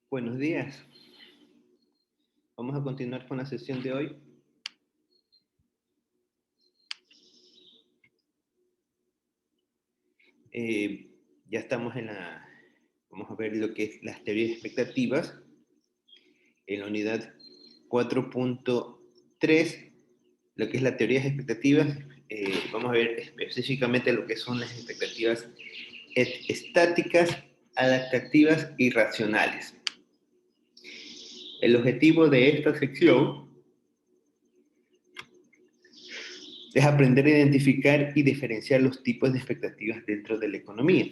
Buenos días. Vamos a continuar con la sesión de hoy. Ya estamos vamos a ver lo que es las teorías expectativas en la unidad 4.3, lo que es la teoría de expectativas. Vamos a ver específicamente lo que son las expectativas estáticas, adaptativas y racionales. El objetivo de esta sección es aprender a identificar y diferenciar los tipos de expectativas dentro de la economía.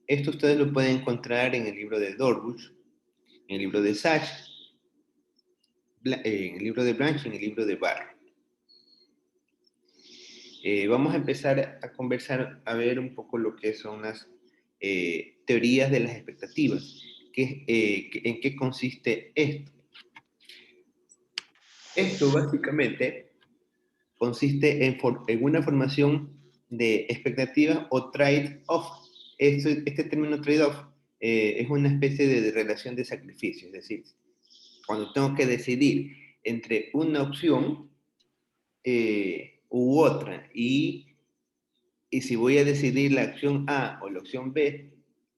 Esto ustedes lo pueden encontrar en el libro de Dorbush, en el libro de Sachs, en el libro de Blanch y en el libro de Barr. Vamos a empezar a conversar, a ver un poco lo que son las teorías de las expectativas. ¿En qué consiste esto? Esto básicamente consiste en una formación de expectativas o trade-off. Este término trade-off es una especie de relación de sacrificio, es decir, cuando tengo que decidir entre una opción u otra, y si voy a decidir la opción A o la opción B,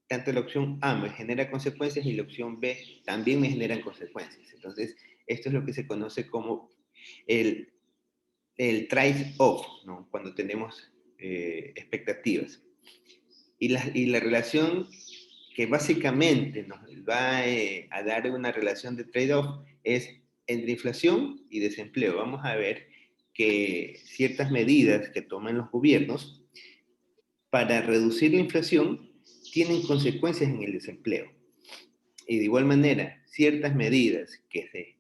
tanto la opción A me genera consecuencias y la opción B también me generan consecuencias. Entonces, esto es lo que se conoce como el trade-off, ¿no? Cuando tenemos expectativas. Y la relación que básicamente nos va a dar una relación de trade-off es entre inflación y desempleo. Vamos a ver que ciertas medidas que toman los gobiernos para reducir la inflación tienen consecuencias en el desempleo. Y de igual manera, ciertas medidas que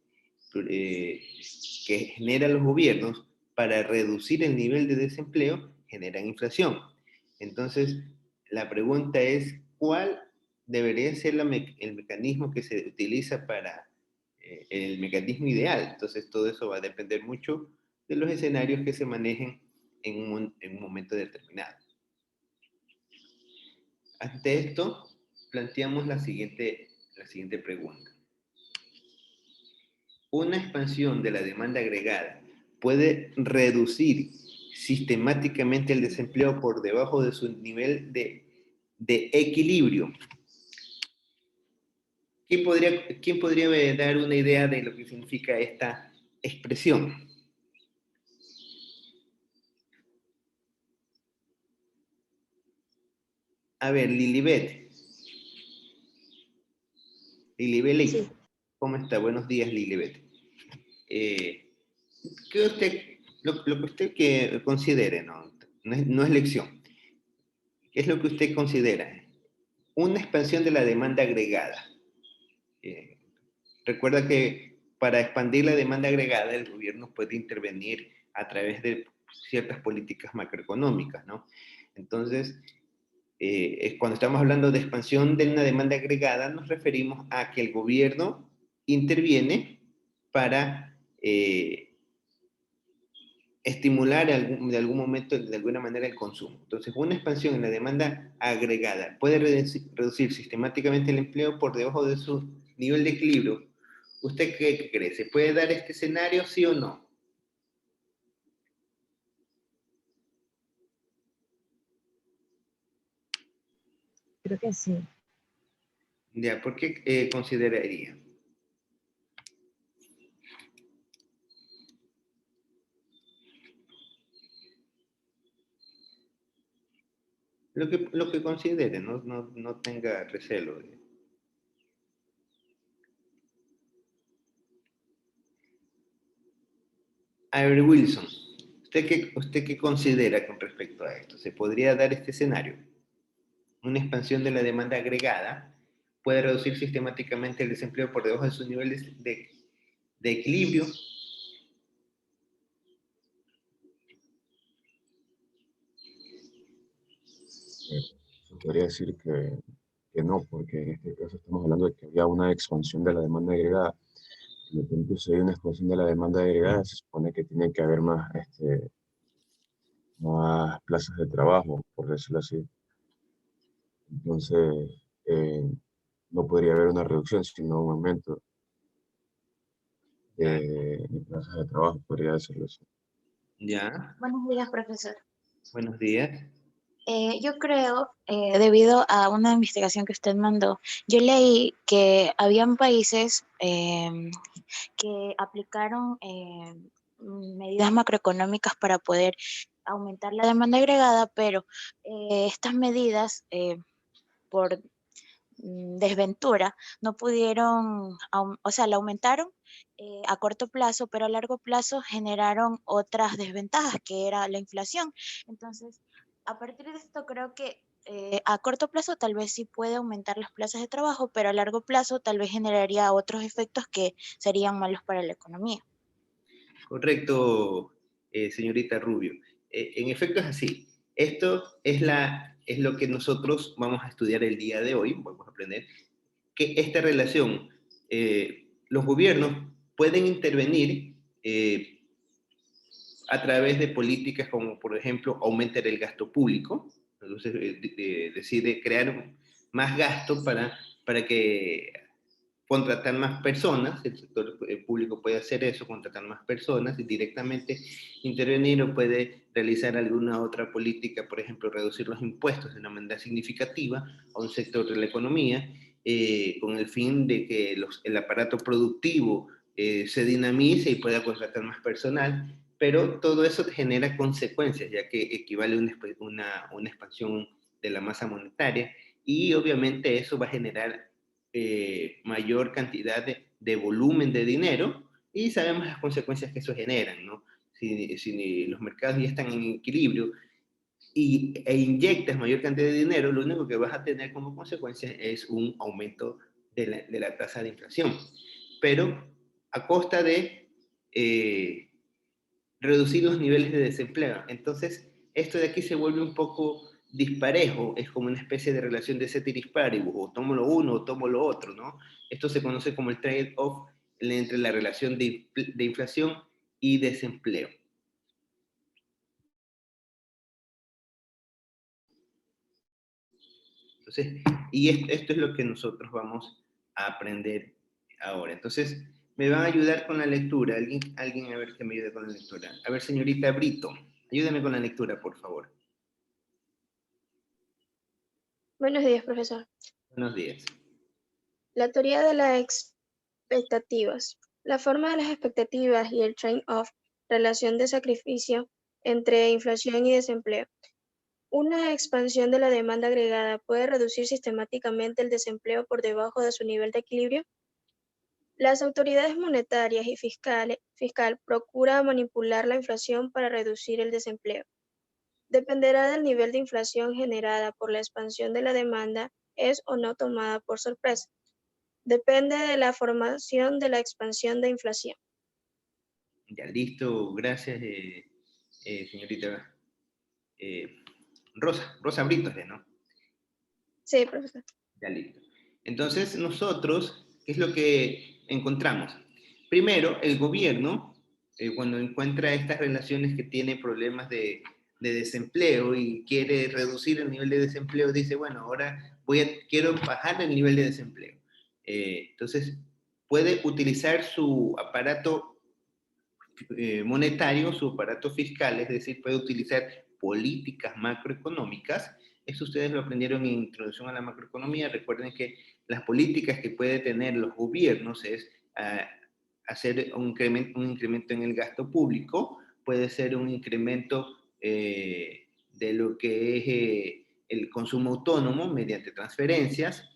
generan los gobiernos para reducir el nivel de desempleo generan inflación. Entonces, la pregunta es, ¿cuál debería ser el mecanismo que se utiliza para el mecanismo ideal? Entonces, todo eso va a depender mucho de los escenarios que se manejen en un momento determinado. Ante esto, planteamos la siguiente pregunta. ¿Una expansión de la demanda agregada puede reducir sistemáticamente el desempleo por debajo de su nivel de equilibrio? ¿Quién podría dar una idea de lo que significa esta expresión? A ver, Lilibet. Lilibet, sí. ¿Cómo está? Buenos días, Lilibet. Lo que usted considere, no es lección. ¿Qué es lo que usted considera? Una expansión de la demanda agregada. Recuerda que para expandir la demanda agregada, el gobierno puede intervenir a través de ciertas políticas macroeconómicas, ¿no? Entonces, cuando estamos hablando de expansión de una demanda agregada, nos referimos a que el gobierno interviene para estimular de algún momento, de alguna manera, el consumo. Entonces, una expansión en la demanda agregada puede reducir sistemáticamente el empleo por debajo de su nivel de equilibrio. ¿Usted qué cree? ¿Se puede dar este escenario, sí o no? Creo que sí. Ya, ¿por qué consideraría? Lo que considere, no tenga recelo. A ver, Wilson, ¿usted qué considera con respecto a esto? ¿Se podría dar este escenario? Una expansión de la demanda agregada puede reducir sistemáticamente el desempleo por debajo de sus niveles de equilibrio. Se podría decir que no, porque en este caso estamos hablando de que había una expansión de la demanda agregada. Por lo tanto, si hay una expansión de la demanda agregada, se supone que tiene que haber más, más plazas de trabajo, por decirlo así. Entonces, eh, no podría haber una reducción, sino un aumento de plazas de trabajo, podría decirlo así. Ya, Buenos días, profesor. buenos días. Yo creo, debido a una investigación que usted mandó, yo leí que habían países que aplicaron medidas macroeconómicas para poder aumentar la demanda agregada, pero estas medidas, por desventura, no pudieron, o sea, la aumentaron a corto plazo, pero a largo plazo generaron otras desventajas, que era la inflación. Entonces, a partir de esto creo que a corto plazo tal vez sí puede aumentar las plazas de trabajo, pero a largo plazo tal vez generaría otros efectos que serían malos para la economía. Correcto, señorita Rubio. En efecto es así. Esto es lo que nosotros vamos a estudiar el día de hoy, vamos a aprender, que esta relación, los gobiernos pueden intervenir a través de políticas como, por ejemplo, aumentar el gasto público. Entonces, decide crear más gasto para que contratar más personas, el sector público puede hacer eso, contratar más personas y directamente intervenir o puede realizar alguna otra política, por ejemplo, reducir los impuestos de una manera significativa a un sector de la economía, con el fin de que el aparato productivo se dinamice y pueda contratar más personal, pero todo eso genera consecuencias, ya que equivale a una expansión de la masa monetaria y obviamente eso va a generar mayor cantidad de volumen de dinero y sabemos las consecuencias que eso generan, ¿no? Si los mercados ya están en equilibrio e inyectas mayor cantidad de dinero, lo único que vas a tener como consecuencia es un aumento de la tasa de inflación, pero a costa de reducir los niveles de desempleo. Entonces, esto de aquí se vuelve un poco disparejo, es como una especie de relación de ceteris paribus, o tomo lo uno o tomo lo otro, ¿no? Esto se conoce como el trade-off entre la relación de inflación y desempleo. Entonces, y esto es lo que nosotros vamos a aprender ahora. Entonces, me van a ayudar con la lectura. Alguien a ver que me ayude con la lectura. A ver, señorita Brito, ayúdame con la lectura, por favor. Buenos días, profesor. Buenos días. La teoría de las expectativas. La forma de las expectativas y el trade-off, relación de sacrificio entre inflación y desempleo. Una expansión de la demanda agregada puede reducir sistemáticamente el desempleo por debajo de su nivel de equilibrio. Las autoridades monetarias y fiscal procuran manipular la inflación para reducir el desempleo. Dependerá del nivel de inflación generada por la expansión de la demanda, es o no tomada por sorpresa. Depende de la formación de la expansión de inflación. Ya, listo. Gracias, señorita Rosa Britos, ¿no? Sí, profesor. Ya, listo. Entonces, nosotros, ¿qué es lo que encontramos? Primero, el gobierno, cuando encuentra estas relaciones que tiene problemas de desempleo y quiere reducir el nivel de desempleo, dice, bueno, ahora quiero bajar el nivel de desempleo. Entonces, puede utilizar su aparato monetario, su aparato fiscal, es decir, puede utilizar políticas macroeconómicas. Eso ustedes lo aprendieron en Introducción a la Macroeconomía. Recuerden que las políticas que pueden tener los gobiernos es hacer un incremento en el gasto público, puede ser un incremento de lo que es el consumo autónomo mediante transferencias,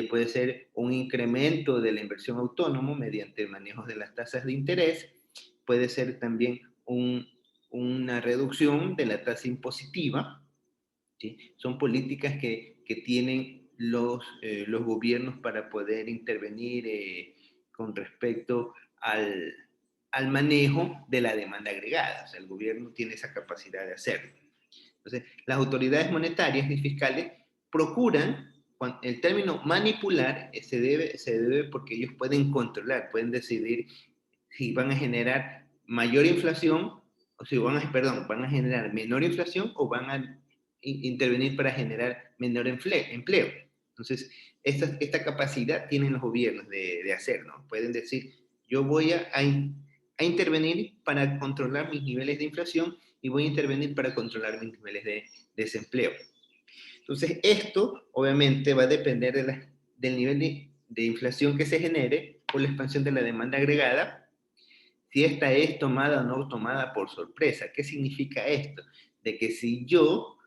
puede ser un incremento de la inversión autónomo mediante manejos de las tasas de interés, puede ser también una reducción de la tasa impositiva, ¿sí? Son políticas que tienen los gobiernos para poder intervenir con respecto al manejo de la demanda agregada. O sea, el gobierno tiene esa capacidad de hacerlo. Entonces, las autoridades monetarias y fiscales procuran, el término manipular se debe porque ellos pueden controlar, pueden decidir si van a generar mayor inflación, o si van a generar menor inflación, o van a intervenir para generar menor empleo. Entonces, esta capacidad tienen los gobiernos de hacer, ¿no? Pueden decir, yo voy a intervenir para controlar mis niveles de inflación y voy a intervenir para controlar mis niveles de desempleo. Entonces, esto obviamente va a depender del nivel de inflación que se genere por la expansión de la demanda agregada, si esta es tomada o no tomada por sorpresa. ¿Qué significa esto? De que si yo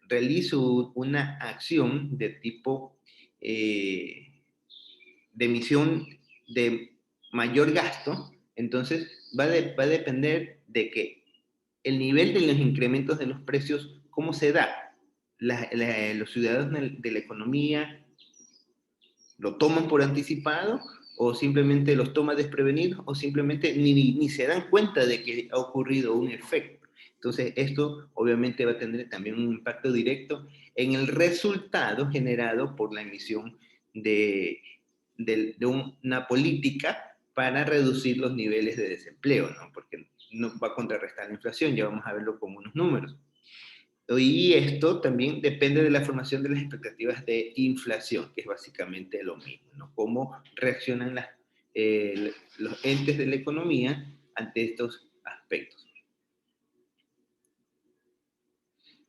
realizo una acción de tipo de emisión de mayor gasto, entonces va a depender de que el nivel de los incrementos de los precios, ¿cómo se da? Los ciudadanos de la economía lo toman por anticipado, o simplemente los toman desprevenidos, o simplemente ni se dan cuenta de que ha ocurrido un efecto. Entonces, esto obviamente va a tener también un impacto directo en el resultado generado por la emisión de una política para reducir los niveles de desempleo, ¿no? Porque no va a contrarrestar la inflación, ya vamos a verlo con unos números. Y esto también depende de la formación de las expectativas de inflación, que es básicamente lo mismo, ¿no? Cómo reaccionan los entes de la economía ante estos aspectos.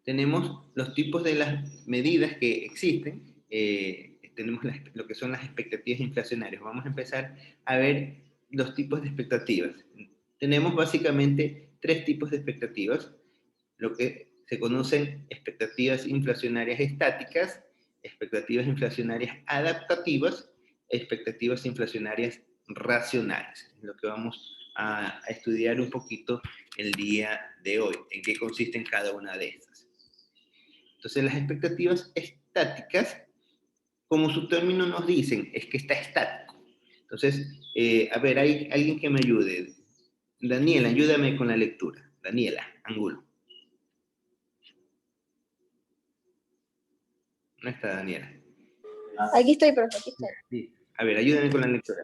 Tenemos los tipos de las medidas que existen. Tenemos lo que son las expectativas inflacionarias. Vamos a empezar a ver los tipos de expectativas. Tenemos básicamente 3 tipos de expectativas. Lo que se conocen expectativas inflacionarias estáticas, expectativas inflacionarias adaptativas, expectativas inflacionarias racionales. Es lo que vamos a estudiar un poquito el día de hoy, en qué consisten cada una de estas. Entonces, las expectativas estáticas, como su término nos dicen, es que está estático. Entonces, a ver, hay alguien que me ayude. Daniela, ayúdame con la lectura. Daniela Angulo. ¿No está Daniela? Aquí estoy, profe, aquí estoy. Sí. A ver, ayúdame con la lectura.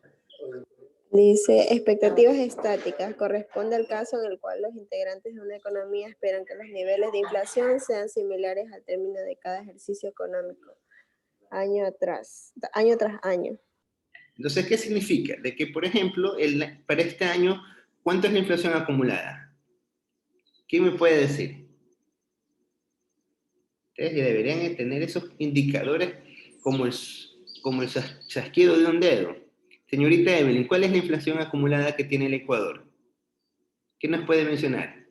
Dice, expectativas estáticas. Corresponde al caso en el cual los integrantes de una economía esperan que los niveles de inflación sean similares al término de cada ejercicio económico, año tras año. Entonces, ¿qué significa? De que, por ejemplo, para este año, ¿cuánto es la inflación acumulada? ¿Quién me puede decir? Ustedes deberían tener esos indicadores como el chasquido de un dedo. Señorita Evelyn, ¿cuál es la inflación acumulada que tiene el Ecuador? ¿Qué nos puede mencionar?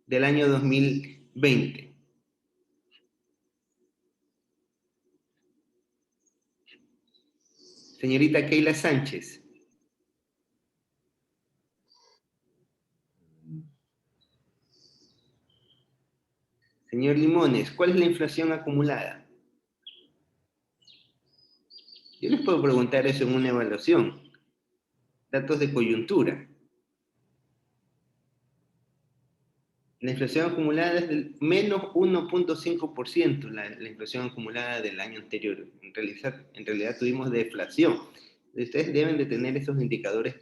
Del año 2020. Señorita Keila Sánchez. Señor Limones, ¿cuál es la inflación acumulada? Yo les puedo preguntar eso en una evaluación. Datos de coyuntura. La inflación acumulada es del menos 1.5%, la inflación acumulada del año anterior. En realidad tuvimos deflación. Ustedes deben de tener esos indicadores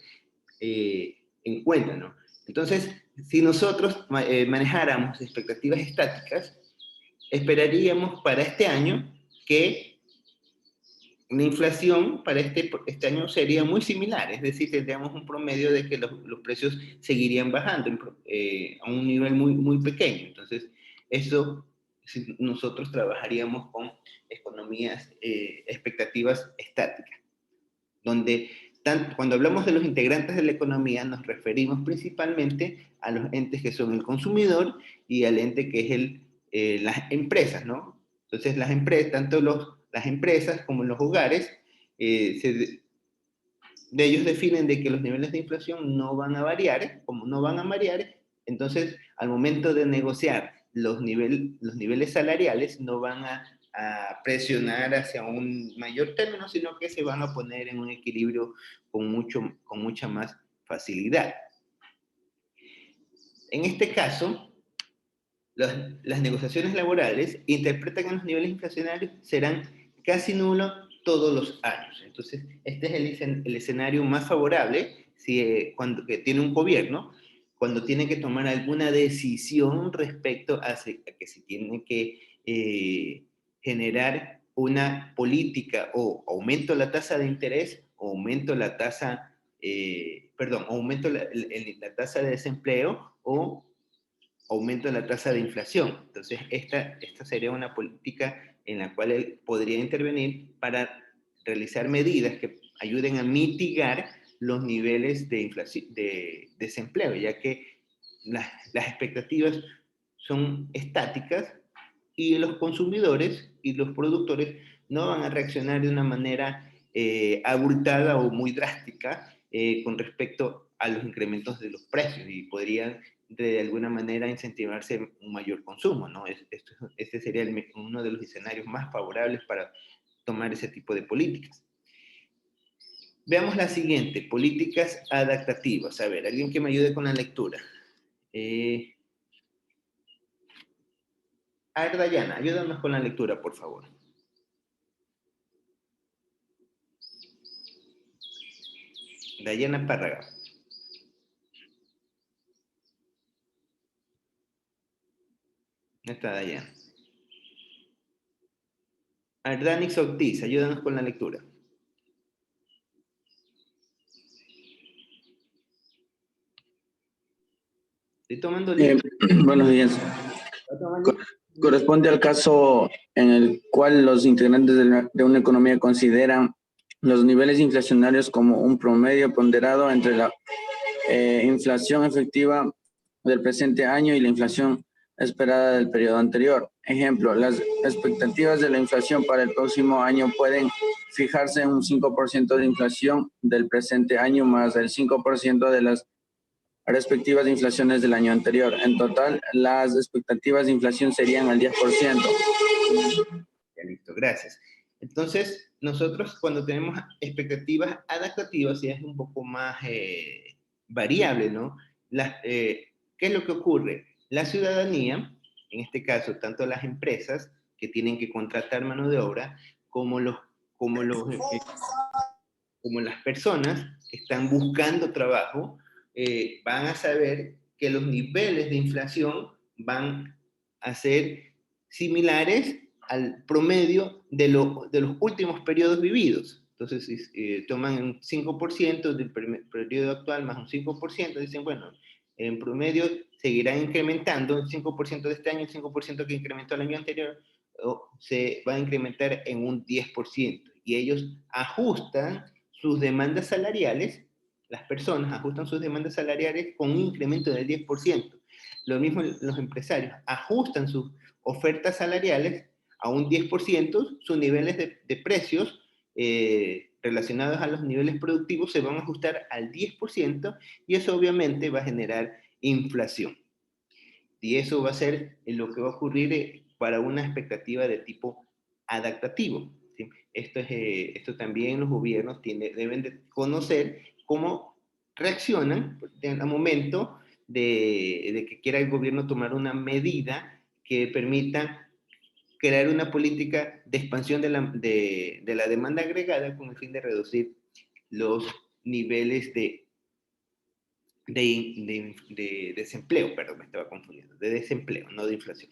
en cuenta, ¿no? Entonces, si nosotros manejáramos expectativas estáticas, esperaríamos para este año que la inflación para este año sería muy similar, es decir, tendríamos un promedio de que los precios seguirían bajando a un nivel muy pequeño. Entonces, eso, si nosotros trabajaríamos con economías, expectativas estáticas, donde cuando hablamos de los integrantes de la economía nos referimos principalmente a los entes que son el consumidor y al ente que es las empresas, ¿no? Entonces, las empresas, tanto las empresas como los hogares, de ellos definen de que los niveles de inflación no van a variar, como no van a variar, entonces al momento de negociar los niveles salariales no van a presionar hacia un mayor término, sino que se van a poner en un equilibrio con mucha más facilidad. En este caso, las negociaciones laborales interpretan que los niveles inflacionarios serán casi nulos todos los años. Entonces, este es el escenario más favorable cuando que tiene un gobierno, cuando tiene que tomar alguna decisión respecto a que se tiene que generar una política o aumento la tasa de interés o aumento la tasa, aumento la tasa de desempleo o aumento de la tasa de inflación. Entonces, esta sería una política en la cual él podría intervenir para realizar medidas que ayuden a mitigar los niveles de desempleo, ya que las expectativas son estáticas y los consumidores y los productores no van a reaccionar de una manera abultada o muy drástica con respecto a los incrementos de los precios y podrían de alguna manera incentivarse un mayor consumo, ¿no? Este sería uno de los escenarios más favorables para tomar ese tipo de políticas. Veamos la siguiente, políticas adaptativas. A ver, alguien que me ayude con la lectura. A ver, Dayana, ayúdanos con la lectura, por favor. Dayana Párraga. ¿Dónde está Dayana? A ver, Danix Ortiz, ayúdanos con la lectura. Estoy tomando Buenos días. Corresponde al caso en el cual los integrantes de una economía consideran los niveles inflacionarios como un promedio ponderado entre la inflación efectiva del presente año y la inflación esperada del periodo anterior. Ejemplo, las expectativas de la inflación para el próximo año pueden fijarse en un 5% de inflación del presente año más el 5% de las respectivas inflaciones del año anterior. En total, las expectativas de inflación serían al 10%. Ya, listo, gracias. Entonces, nosotros cuando tenemos expectativas adaptativas, ya es un poco más variable, ¿no? ¿Qué es lo que ocurre? La ciudadanía, en este caso, tanto las empresas que tienen que contratar mano de obra, como las personas que están buscando trabajo, van a saber que los niveles de inflación van a ser similares al promedio de los últimos periodos vividos. Entonces, toman un 5% del periodo actual más un 5%, dicen, bueno, en promedio seguirán incrementando el 5% de este año, el 5% que incrementó el año anterior, se va a incrementar en un 10%. Y ellos ajustan sus demandas salariales, las personas ajustan sus demandas salariales con un incremento del 10%. Lo mismo los empresarios ajustan sus ofertas salariales a un 10%, sus niveles de precios relacionados a los niveles productivos se van a ajustar al 10% y eso obviamente va a generar inflación. Y eso va a ser lo que va a ocurrir para una expectativa de tipo adaptativo. ¿Sí? Esto también los gobiernos deben de conocer cómo reaccionan al momento de que quiera el gobierno tomar una medida que permita crear una política de expansión de la demanda agregada con el fin de reducir los niveles de desempleo, perdón, me estaba confundiendo, de desempleo, no de inflación.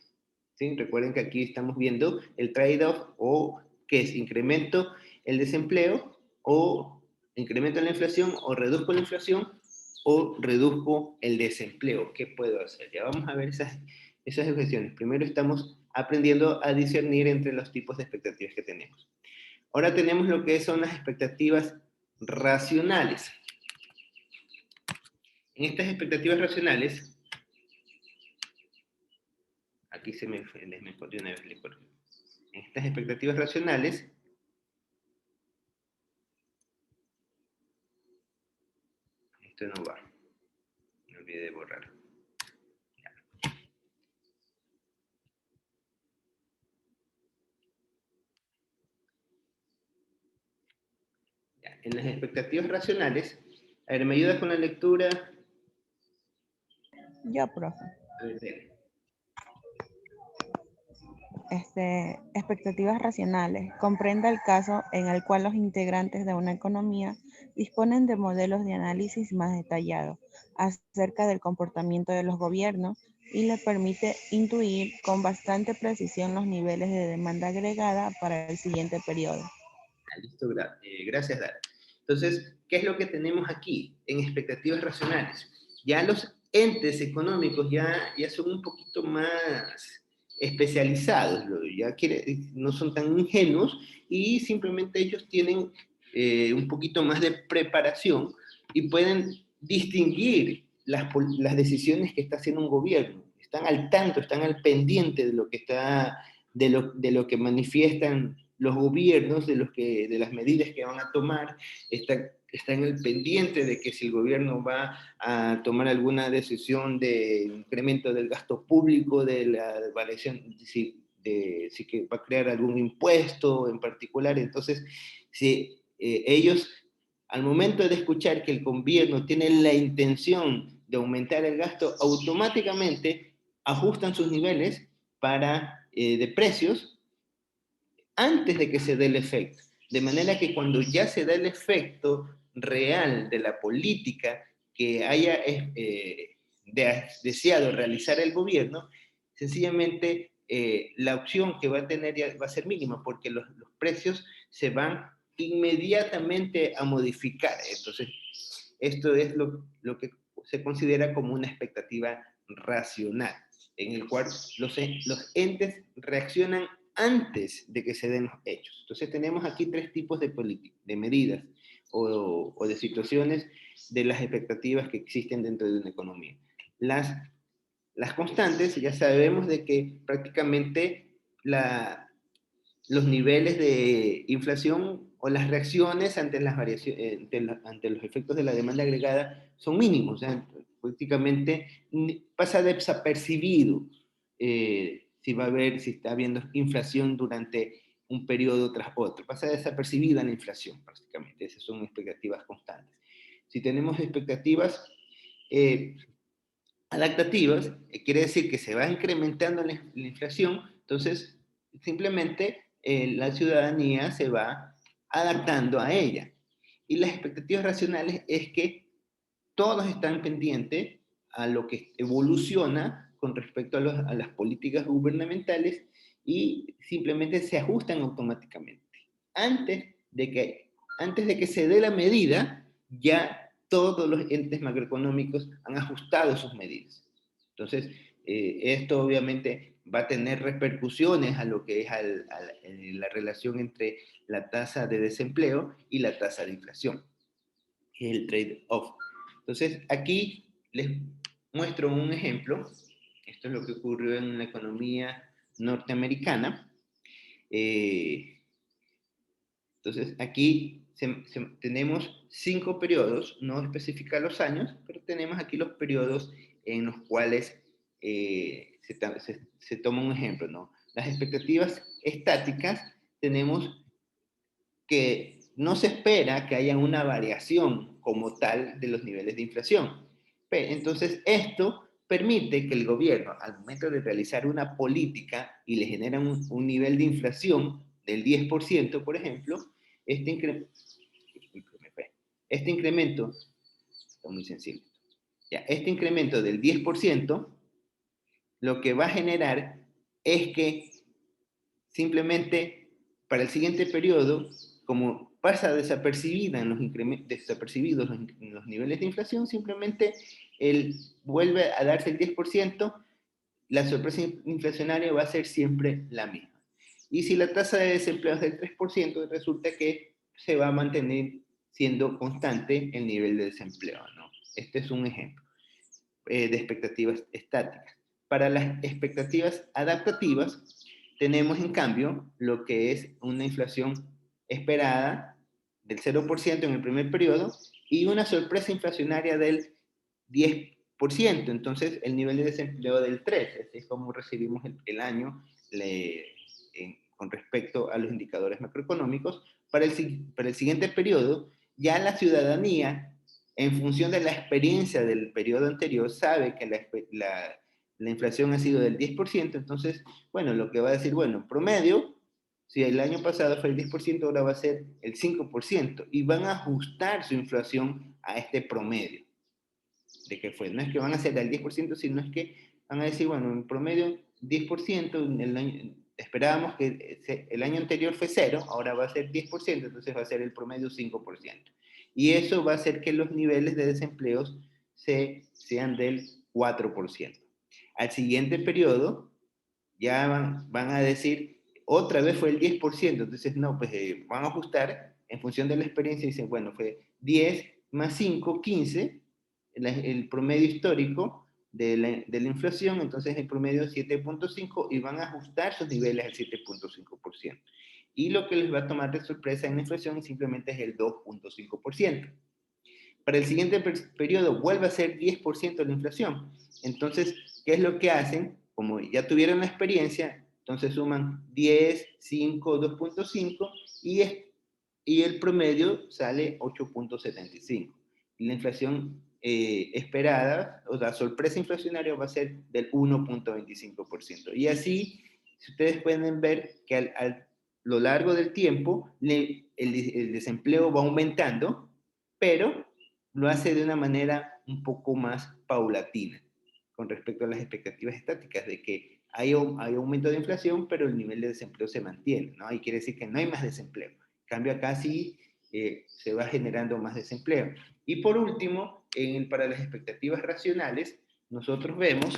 ¿Sí? Recuerden que aquí estamos viendo el trade-off o qué es incremento el desempleo o incremento la inflación o reduzco la inflación o reduzco el desempleo. ¿Qué puedo hacer? Ya vamos a ver esas cuestiones. Primero estamos aprendiendo a discernir entre los tipos de expectativas que tenemos. Ahora tenemos lo que son las expectativas racionales. En estas expectativas racionales, aquí se me fue de una vez, en estas expectativas racionales, esto no va, me olvidé de borrar. en las expectativas racionales, a ver, ¿me ayudas con la lectura? Yo, profe. A ver, dele. Expectativas racionales. Comprende el caso en el cual los integrantes de una economía disponen de modelos de análisis más detallados acerca del comportamiento de los gobiernos y le permite intuir con bastante precisión los niveles de demanda agregada para el siguiente periodo. Listo, gracias, Dara. Entonces, ¿qué es lo que tenemos aquí en expectativas racionales? Ya los entes económicos ya son un poquito más especializados, no son tan ingenuos y simplemente ellos tienen un poquito más de preparación y pueden distinguir las decisiones que está haciendo un gobierno. Están al tanto, están al pendiente de lo que está, de lo que manifiestan los gobiernos, de las medidas que van a tomar, está en el pendiente de que si el gobierno va a tomar alguna decisión de incremento del gasto público, de la variación, si que va a crear algún impuesto en particular. Entonces, si ellos, al momento de escuchar que el gobierno tiene la intención de aumentar el gasto, automáticamente ajustan sus niveles de precios antes de que se dé el efecto. De manera que cuando ya se da el efecto real de la política que haya deseado realizar el gobierno, sencillamente la opción que va a tener ya va a ser mínima, porque los precios se van inmediatamente a modificar. Entonces, esto es lo que se considera como una expectativa racional, en el cual los entes reaccionan antes de que se den los hechos. Entonces tenemos aquí tres tipos de medidas o de situaciones de las expectativas que existen dentro de una economía. Las constantes, ya sabemos de que prácticamente los niveles de inflación o las reacciones ante las variaciones, ante los efectos de la demanda agregada son mínimos. O sea, prácticamente pasa desapercibido si está habiendo inflación durante un periodo tras otro. Pasa desapercibida la inflación, prácticamente. Esas son expectativas constantes. Si tenemos expectativas adaptativas, quiere decir que se va incrementando la inflación, entonces simplemente la ciudadanía se va adaptando a ella. Y las expectativas racionales es que todos están pendientes a lo que evoluciona con respecto a las políticas gubernamentales y simplemente se ajustan automáticamente. Antes de que se dé la medida, ya todos los entes macroeconómicos han ajustado sus medidas. Entonces, esto obviamente va a tener repercusiones a lo que es la relación entre la tasa de desempleo y la tasa de inflación, que es el trade-off. Entonces, aquí les muestro un ejemplo. Esto es lo que ocurrió en la economía norteamericana. Entonces, aquí tenemos 5 periodos, no especifica los años, pero tenemos aquí los periodos en los cuales se toma un ejemplo, ¿no? Las expectativas estáticas tenemos que no se espera que haya una variación como tal de los niveles de inflación. Entonces, esto permite que el gobierno, al momento de realizar una política y le genera un nivel de inflación del 10%, por ejemplo, este incremento, está muy sensible, ya, este incremento del 10%, lo que va a generar es que simplemente para el siguiente periodo, como pasa desapercibidos los niveles de inflación, simplemente él vuelve a darse el 10%, la sorpresa inflacionaria va a ser siempre la misma. Y si la tasa de desempleo es del 3%, resulta que se va a mantener siendo constante el nivel de desempleo, ¿no? Este es un ejemplo de expectativas estáticas. Para las expectativas adaptativas, tenemos en cambio lo que es una inflación esperada del 0% en el primer periodo y una sorpresa inflacionaria del 10%. Entonces, el nivel de desempleo del 3%. Así es como recibimos el año con respecto a los indicadores macroeconómicos. Para el siguiente periodo, ya la ciudadanía, en función de la experiencia del periodo anterior, sabe que la inflación ha sido del 10%, entonces, bueno, lo que va a decir, bueno, en promedio, si el año pasado fue el 10%, ahora va a ser el 5%, y van a ajustar su inflación a este promedio de que fue. No es que van a ser al 10%, sino es que van a decir, bueno, en promedio 10%, esperábamos que el año anterior fue 0, ahora va a ser 10%, entonces va a ser el promedio 5%. Y eso va a hacer que los niveles de desempleo sean del 4%. Al siguiente periodo, ya van a decir, otra vez fue el 10%, entonces no, pues van a ajustar en función de la experiencia y dicen, bueno, fue 10 más 5, 15, el promedio histórico de la inflación, entonces el promedio es 7.5 y van a ajustar sus niveles al 7.5%. Y lo que les va a tomar de sorpresa en la inflación simplemente es el 2.5%. Para el siguiente periodo vuelve a ser 10% la inflación. Entonces, ¿qué es lo que hacen? Como ya tuvieron la experiencia, entonces suman 10, 5, 2.5 y el promedio sale 8.75. Y la inflación esperada, o la sorpresa inflacionaria va a ser del 1.25%. Y así, si ustedes pueden ver que a lo largo del tiempo el desempleo va aumentando, pero lo hace de una manera un poco más paulatina con respecto a las expectativas estáticas de que hay aumento de inflación, pero el nivel de desempleo se mantiene, ¿no? Y quiere decir que no hay más desempleo. En cambio, acá sí se va generando más desempleo. Y por último, para las expectativas racionales, nosotros vemos,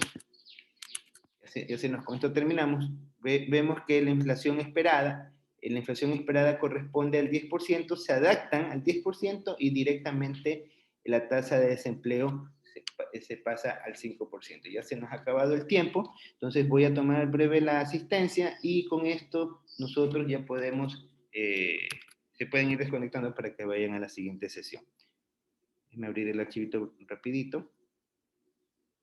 ya se nos comentó, terminamos, vemos que la inflación esperada corresponde al 10%, se adaptan al 10% y directamente la tasa de desempleo se pasa al 5%. Ya se nos ha acabado el tiempo, entonces voy a tomar breve la asistencia y con esto nosotros ya podemos, se pueden ir desconectando para que vayan a la siguiente sesión. Déjenme abrir el archivito rapidito,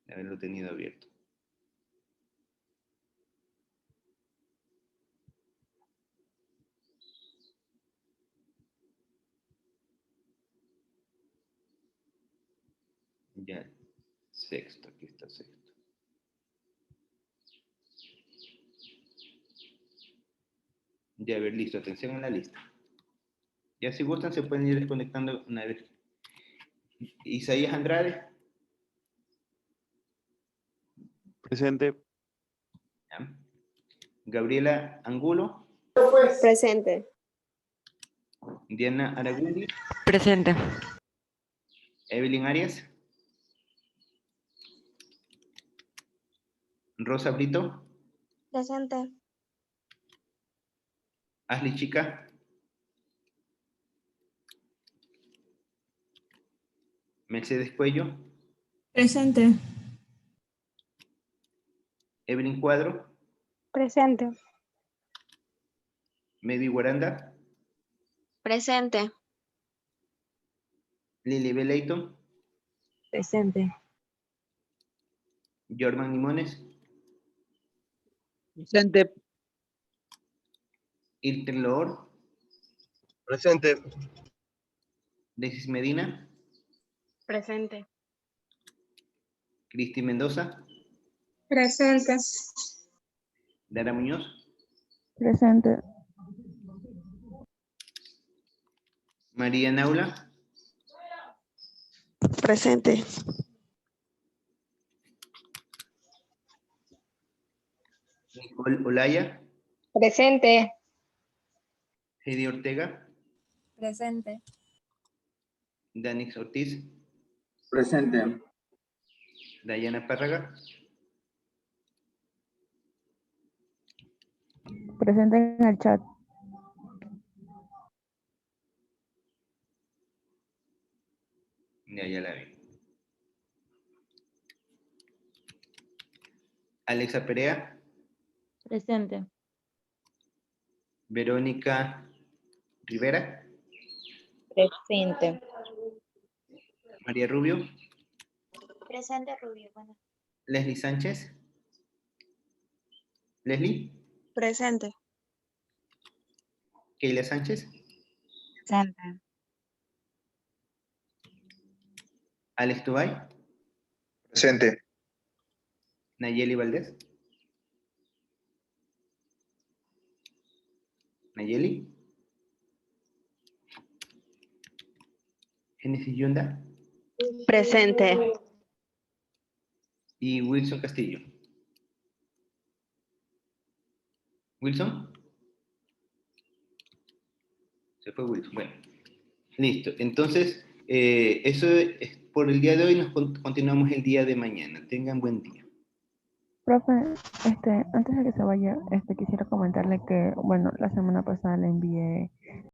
de haberlo tenido abierto. Ya, sexto, aquí está sexto. Ya, a ver, listo, atención a la lista. Ya si gustan se pueden ir desconectando una vez. Isaías Andrade. Presente. ¿Ya? Gabriela Angulo. Presente. Diana Aragundi. Presente. Evelyn Arias. Rosa Brito. Presente. Ashley Chica. Mercedes Cuello. Presente. Evelyn Cuadro. Presente. Medi Guaranda. Presente. Lili Beleighton. Presente. Jorman Limones. Presente. Ilter Loor. Presente. Desis Medina. Presente. Cristi Mendoza. Presente. Dara Muñoz. Presente. María Naula. Presente. Nicole Olaya. Presente. Heidi Ortega. Presente. Danix Ortiz. Presente. Dayana Párraga. Presente en el chat. Ya la vi. Alexa Perea. Presente. Verónica Rivera. Presente. María Rubio. Presente, Rubio. Bueno. Leslie Sánchez. Leslie. Presente. Keila Sánchez. Presente. Alex Tubay, Presente. Nayeli Valdés. Nayeli. Genesis Yunda Presente. y Wilson Castillo. Wilson. Se fue Wilson. Bueno, listo. Entonces, eso es por el día de hoy. Nos continuamos el día de mañana. Tengan buen día. Profe, antes de que se vaya, quisiera comentarle que, bueno, la semana pasada le envié